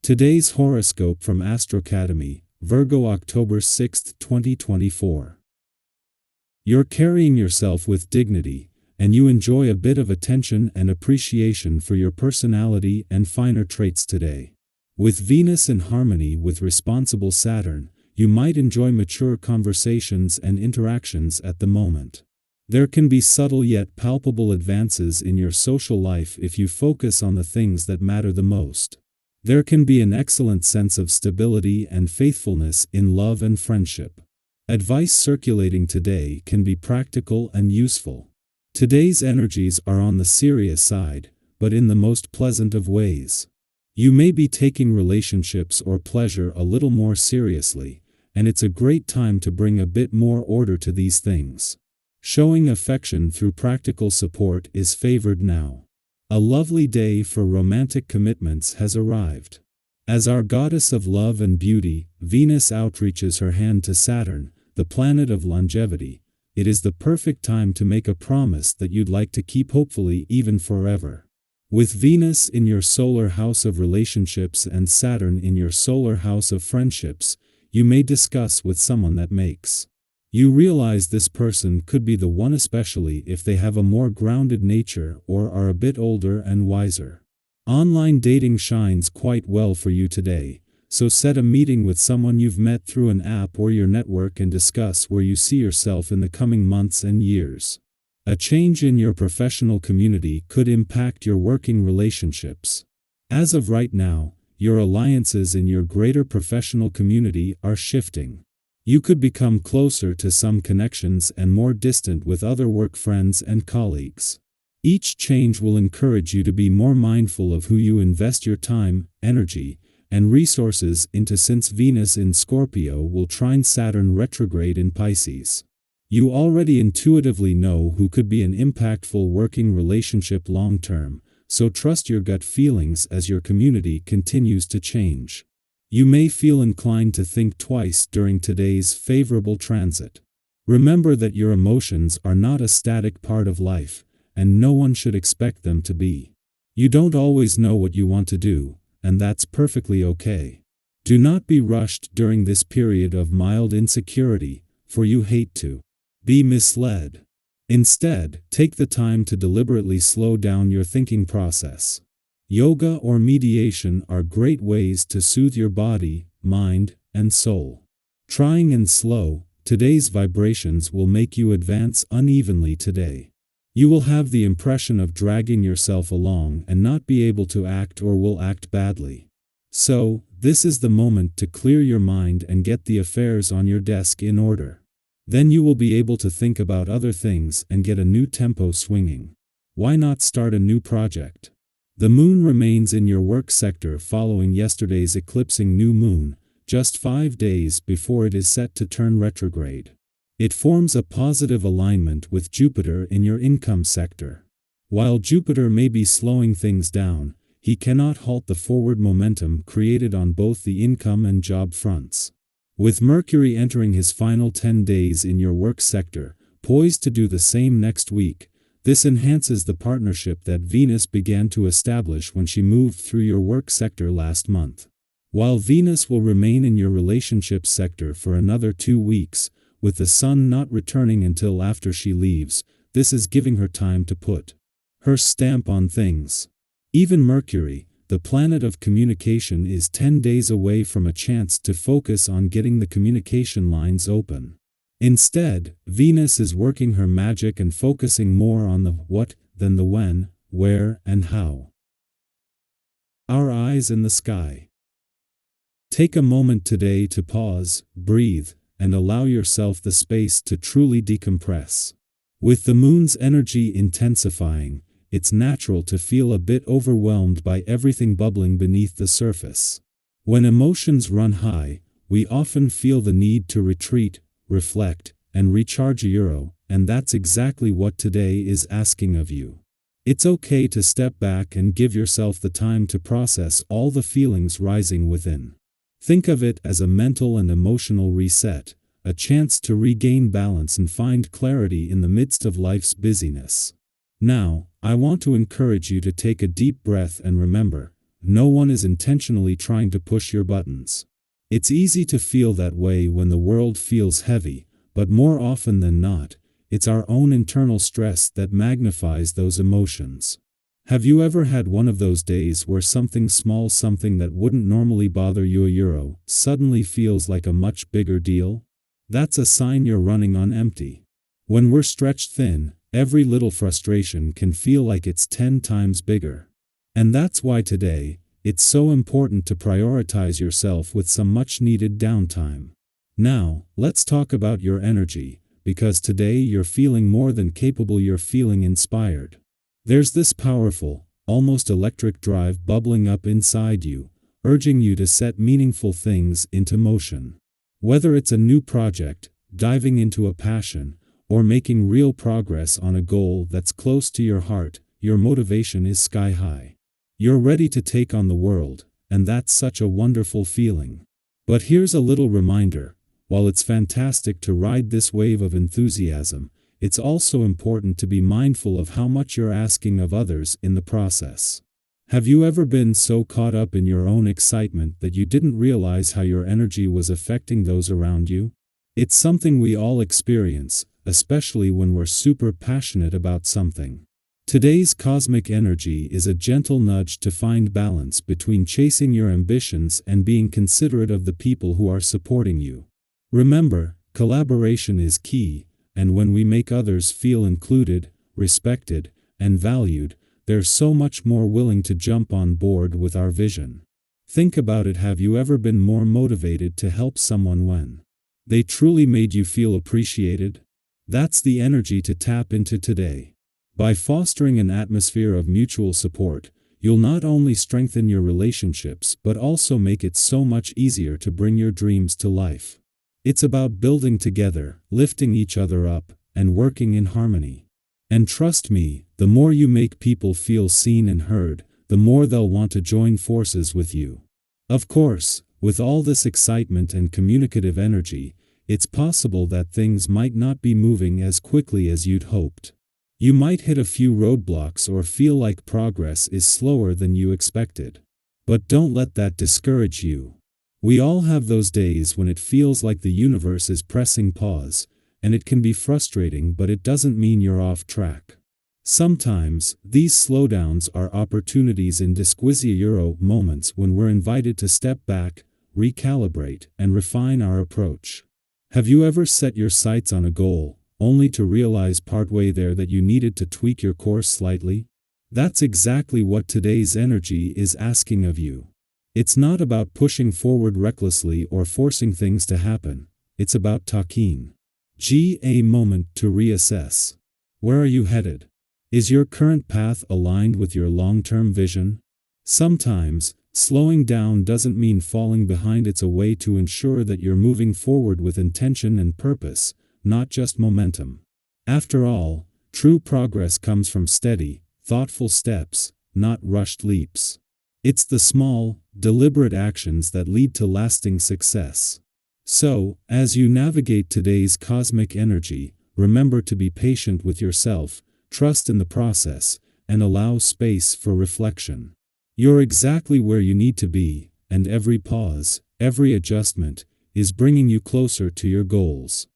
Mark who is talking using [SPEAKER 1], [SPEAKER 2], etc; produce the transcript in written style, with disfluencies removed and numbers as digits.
[SPEAKER 1] Today's horoscope from Astrocademy, Virgo October 6, 2024. You're carrying yourself with dignity, and you enjoy a bit of attention and appreciation for your personality and finer traits today. With Venus in harmony with responsible Saturn, you might enjoy mature conversations and interactions at the moment. There can be subtle yet palpable advances in your social life if you focus on the things that matter the most. There can be an excellent sense of stability and faithfulness in love and friendship. Advice circulating today can be practical and useful. Today's energies are on the serious side, but in the most pleasant of ways. You may be taking relationships or pleasure a little more seriously, and it's a great time to bring a bit more order to these things. Showing affection through practical support is favored now. A lovely day for romantic commitments has arrived. As our goddess of love and beauty, Venus outreaches her hand to Saturn, the planet of longevity. It is the perfect time to make a promise that you'd like to keep, hopefully even forever. With Venus in your solar house of relationships and Saturn in your solar house of friendships, you may discuss with someone that makes you realize this person could be the one, especially if they have a more grounded nature or are a bit older and wiser. Online dating shines quite well for you today, so set a meeting with someone you've met through an app or your network and discuss where you see yourself in the coming months and years. A change in your professional community could impact your working relationships. As of right now, your alliances in your greater professional community are shifting. You could become closer to some connections and more distant with other work friends and colleagues. Each change will encourage you to be more mindful of who you invest your time, energy, and resources into, since Venus in Scorpio will trine Saturn retrograde in Pisces. You already intuitively know who could be an impactful working relationship long-term, so trust your gut feelings as your community continues to change. You may feel inclined to think twice during today's favorable transit. Remember that your emotions are not a static part of life, and no one should expect them to be. You don't always know what you want to do, and that's perfectly okay. Do not be rushed during this period of mild insecurity, for you hate to be misled. Instead, take the time to deliberately slow down your thinking process. Yoga or mediation are great ways to soothe your body, mind, and soul. Trying and slow, today's vibrations will make you advance unevenly today. You will have the impression of dragging yourself along and not be able to act or will act badly. So, this is the moment to clear your mind and get the affairs on your desk in order. Then you will be able to think about other things and get a new tempo swinging. Why not start a new project? The moon remains in your work sector following yesterday's eclipsing new moon, just 5 days before it is set to turn retrograde. It forms a positive alignment with Jupiter in your income sector. While Jupiter may be slowing things down, he cannot halt the forward momentum created on both the income and job fronts. With Mercury entering his final 10 days in your work sector, poised to do the same next week, this enhances the partnership that Venus began to establish when she moved through your work sector last month. While Venus will remain in your relationships sector for another 2 weeks, with the Sun not returning until after she leaves, this is giving her time to put her stamp on things. Even Mercury, the planet of communication, is 10 days away from a chance to focus on getting the communication lines open. Instead, Venus is working her magic and focusing more on the what than the when, where, and how. Our eyes in the sky. Take a moment today to pause, breathe, and allow yourself the space to truly decompress. With the moon's energy intensifying, it's natural to feel a bit overwhelmed by everything bubbling beneath the surface. When emotions run high, we often feel the need to retreat, reflect, and recharge, and that's exactly what today is asking of you. It's okay to step back and give yourself the time to process all the feelings rising within. Think of it as a mental and emotional reset, a chance to regain balance and find clarity in the midst of life's busyness. Now, I want to encourage you to take a deep breath and remember, no one is intentionally trying to push your buttons. It's easy to feel that way when the world feels heavy, but more often than not, it's our own internal stress that magnifies those emotions. Have you ever had one of those days where something small, something that wouldn't normally bother you suddenly feels like a much bigger deal? That's a sign you're running on empty. When we're stretched thin, every little frustration can feel like it's 10 times bigger. And that's why today, it's so important to prioritize yourself with some much-needed downtime. Now, let's talk about your energy, because today you're feeling more than capable, you're feeling inspired. There's this powerful, almost electric drive bubbling up inside you, urging you to set meaningful things into motion. Whether it's a new project, diving into a passion, or making real progress on a goal that's close to your heart, your motivation is sky high. You're ready to take on the world, and that's such a wonderful feeling. But here's a little reminder: while it's fantastic to ride this wave of enthusiasm, it's also important to be mindful of how much you're asking of others in the process. Have you ever been so caught up in your own excitement that you didn't realize how your energy was affecting those around you? It's something we all experience, especially when we're super passionate about something. Today's cosmic energy is a gentle nudge to find balance between chasing your ambitions and being considerate of the people who are supporting you. Remember, collaboration is key, and when we make others feel included, respected, and valued, they're so much more willing to jump on board with our vision. Think about it: have you ever been more motivated to help someone when they truly made you feel appreciated? That's the energy to tap into today. By fostering an atmosphere of mutual support, you'll not only strengthen your relationships but also make it so much easier to bring your dreams to life. It's about building together, lifting each other up, and working in harmony. And trust me, the more you make people feel seen and heard, the more they'll want to join forces with you. Of course, with all this excitement and communicative energy, it's possible that things might not be moving as quickly as you'd hoped. You might hit a few roadblocks or feel like progress is slower than you expected. But don't let that discourage you. We all have those days when it feels like the universe is pressing pause, and it can be frustrating, but it doesn't mean you're off track. Sometimes, these slowdowns are opportunities in disquisiero moments when we're invited to step back, recalibrate, and refine our approach. Have you ever set your sights on a goal, only to realize partway there that you needed to tweak your course slightly? That's exactly what today's energy is asking of you. It's not about pushing forward recklessly or forcing things to happen. It's about taking a moment to reassess. Where are you headed? Is your current path aligned with your long-term vision? Sometimes, slowing down doesn't mean falling behind. It's a way to ensure that you're moving forward with intention and purpose, not just momentum. After all, true progress comes from steady, thoughtful steps, not rushed leaps. It's the small, deliberate actions that lead to lasting success. So, as you navigate today's cosmic energy, remember to be patient with yourself, trust in the process, and allow space for reflection. You're exactly where you need to be, and every pause, every adjustment, is bringing you closer to your goals.